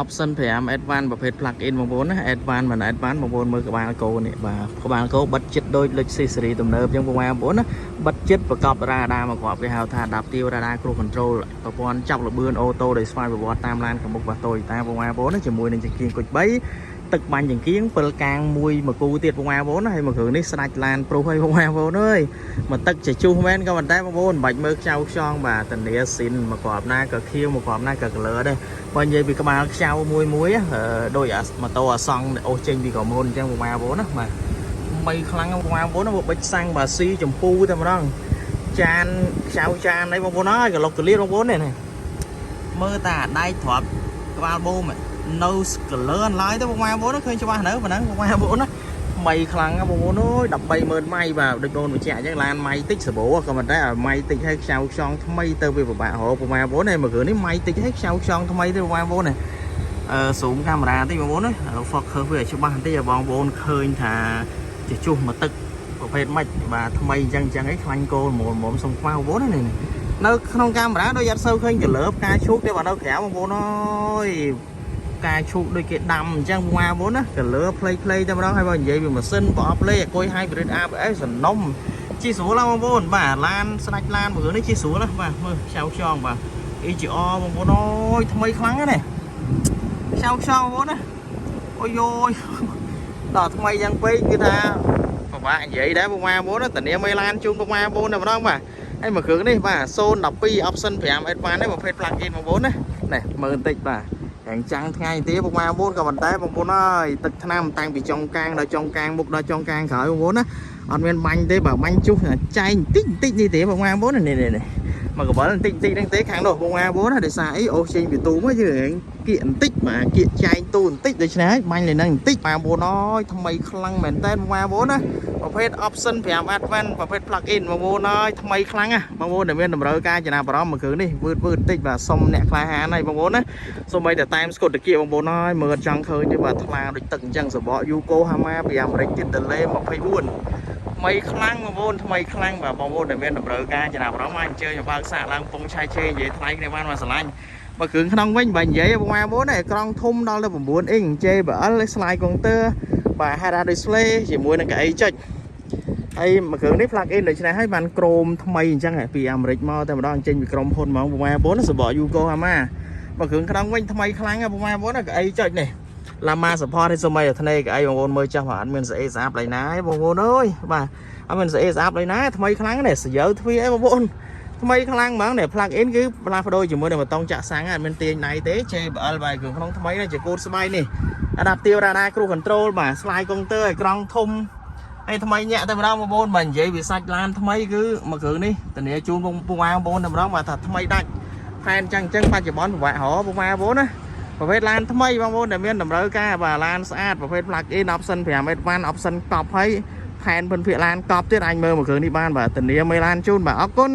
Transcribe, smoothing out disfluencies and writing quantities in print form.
option 5 advance ប្រភេទ plug in បងប្អូនណា advance មិន advance បងប្អូនមើលក្បាលកោនេះបាទក្បាលកោបិទចិត្តដូច Lexus series ទំនើបអញ្ចឹងបងប្អូនណាបិទចិត្តប្រកបរ៉ាដាមកគាត់គេហៅថា adaptive radar cruise control ប្រព័ន្ធចាប់លបឿនអូតូដោយស្វ័យប្រវត្តិតាមឡានខាងមុខរបស់ Toyota បងប្អូនណាជាមួយនឹងចង្កៀងគុជ3ទឹកបាញ់ចង្កៀង7កាងមួយមកគូទៀតបងប្អូនណាហើយមកគ្រឿងនេះស្ដាច់ឡានប្រុសហើយបងប្អូនអើយមកទឹកជាជុះមែនក៏ប៉ុន្តែបងប្អូនមិនបាច់មើលខ្ចៅខ្ចង់បាទតានីស៊ីនមកគ្រាប់ណាក៏ខៀវមកគ្រាប់ណាក៏ color ដែរបើនិយាយពីក្បាលខ្ចៅមួយដូចម៉ូតូអាសង់អូសចេញពីក្រមុនអញ្ចឹងបងប្អូនណាបាទបីខ្លាំងបងប្អូនណាបិចសាំងបាទស៊ីចម្ពូតែម្ដងចានខ្ចៅចានអីបងប្អូនអើយក៏លុកកលៀតបងប្អូននេះមើលតាដៃទ្រាប់ក្បាលបូមនៅ color អនឡាញទៅបងប្អូនឃើញច្បាស់នៅប៉ុណ្ណឹងបងប្អូនណាមីខ្លាំងបងប្អូនអើយ 130,000 ម៉ៃបាទដូចបងបញ្ជាក់អញ្ចឹងឡានម៉ៃតិចសបោក៏មិនដែរឲ្យម៉ៃតិចឲ្យខ្ចៅខ្ចង់ថ្មីទៅវាពិបាករហូតបងប្អូនហើយមកគ្រឿងនេះម៉ៃតិចឲ្យខ្ចៅខ្ចង់ថ្មីទៅបងប្អូនស៊ូមកាមេរ៉ាតិចបងប្អូន focus វាឲ្យច្បាស់បន្តិចឲ្យបងប្អូនឃើញថាជាជុះមកទឹកប្រភេទម៉េចបាទថ្មីអញ្ចឹងអីខ្លាញ់គោលមុំសុំខ្វៅបងប្អូននេះនៅក្នុងកាមេរ៉ាដូចអត់សូវឃើញកលើផ្កាឈូកទេបាទនៅក្រៅបងប្អូនអើយការឈូកដូចគេដាំអញ្ចឹងបងប្អូនណាកលើផ្លេតែម្ដងហើយបើនិយាយពីម៉ាស៊ីនប្រអប់លេអគុយ hybrid ABS សំណុំជីស្រួលបងប្អូនបាទឡានស្ដាច់ឡានមួយនេះជីស្រួលណាបាទមើលខ្ចៅខ្ចង់បាទ EGR បងប្អូនអើយថ្មីខ្លាំងណាស់ខ្ចៅខ្ចង់បងប្អូនណាអូយយដល់ថ្មីយ៉ាងពេកគឺថាពិបាកនិយាយដែរបងប្អូនតានាមេឡានជូនបងប្អូនតែម្ដងបាទហើយមួយគ្រឿងនេះបាទ012 option 5 advance នេះប្រភេទ plug in បងប្អូនណានេះមើលបន្តិចបាទយ៉ាងចាំងថ្ងៃទេបងប្អូនក៏ប៉ុន្តែបងប្អូនអើយទឹកថ្នាំតាំងពីចុងកាងដល់ចុងកាងមុខដល់ចុងកាងក្រោយបងប្អូនណាអត់មានបាញ់ទេបើបាញ់ជុះចែងបន្តិចនេះទេបងប្អូននេះមកកបល់បន្តិចហ្នឹងទេខាងនោះបងប្អូនណាដោយសារអីអូសចេញពីទូមកយើងគៀកបន្តិចបាទគៀកចែងទូបន្តិចដូច្នេះបាញ់លេនឹងបន្តិចបងប្អូនអើយថ្មីខ្លាំងមែនតើបងប្អូនណាប្រភេទ option 5 advance ប្រភេទ plug in បងប្អូនអើយថ្មីខ្លាំងណាបងប្អូនដែលមានតម្រូវការចំណាប់អារម្មណ៍មួយគ្រឿងនេះវឺតបន្តិចបាទសុំអ្នកក្លាហានហើយបងប្អូនណាសូម្បីតែតែមស្កុតតាគៀបងប្អូនអើយមើលចង់ឃើញទេបាទថ្លាដូចទឹកអញ្ចឹងសបក Yokohama ពីអាមេរិកទៀត Delay 24ថ្មីខ្លាំងបងប្អូនថ្មីខ្លាំងបាទបងប្អូនដែលមានតម្រូវការចំណាប់អារម្មណ៍អាចអញ្ជើញមកបើកសាកឡើងពងឆៃឆេនិយាយថ្លៃគ្នាបានមកស្រឡាញ់បើគ្រឿងក្នុងវិញបើនិយាយបងប្អូនក្រង់ធំដល់ទៅ9 inch JBL slide counter បាទ head-up display ជាមួយនឹងកៅអីចុចហើយមួយគ្រឿងនេះ plug in ដូច្នេះហើយបានក្រមថ្មីអញ្ចឹងពីអាមេរិកមកតែម្ដងចេញពីក្រុមហ៊ុនហ្មងបងប្អូនសបក Yokohama បើគ្រឿងក្នុងវិញថ្មីខ្លាំងបងប្អូនកៅអីចុចនេះឡាម៉ា support ឲ្យសុំឲ្យថ្នេកអីបងប្អូនមើលចាស់បាទអត់មានស្អេស្អាប់ឡើយណាឯងបងប្អូនអើយបាទអត់មានស្អេស្អាប់ឡើយណាថ្មីខ្លាំងនេះសយើទ្វាអីបងប្អូនថ្មីខ្លាំងហ្មងនេះ plug in គឺផ្លាស់ប្ដូរជាមួយនឹងប៊ូតុងចាក់សាំងអត់មានទាញដៃទេ JBL បាទគ្រឿងក្នុងថ្មីនេះជាកូដស្បៃនេះ adaptive radar cruise control បាទ slide counter ឲ្យក្រង់ធំហើយថ្មីញាក់តែម្ដងបងប្អូនបើនិយាយវាសាច់ឡានថ្មីគឺមួយគ្រឿងនេះធានាជូនបងប្អូនតែម្ដងបាទថាថ្មីដាច់ផែនអញ្ចឹងបច្ចុប្បន្នពិបាករហបងប្អូនណាប្រភេទឡានថ្មីបងប្អូនដែលមានតម្រូវការបាទឡានស្អាតប្រភេទ plug in option 5 advance option កប់ហើយផែនពិនភាគឡានកប់ទៀតអាចមើលមួយគ្រឿងនេះបានបាទធានាមេឡានជូនបាទអរគុណ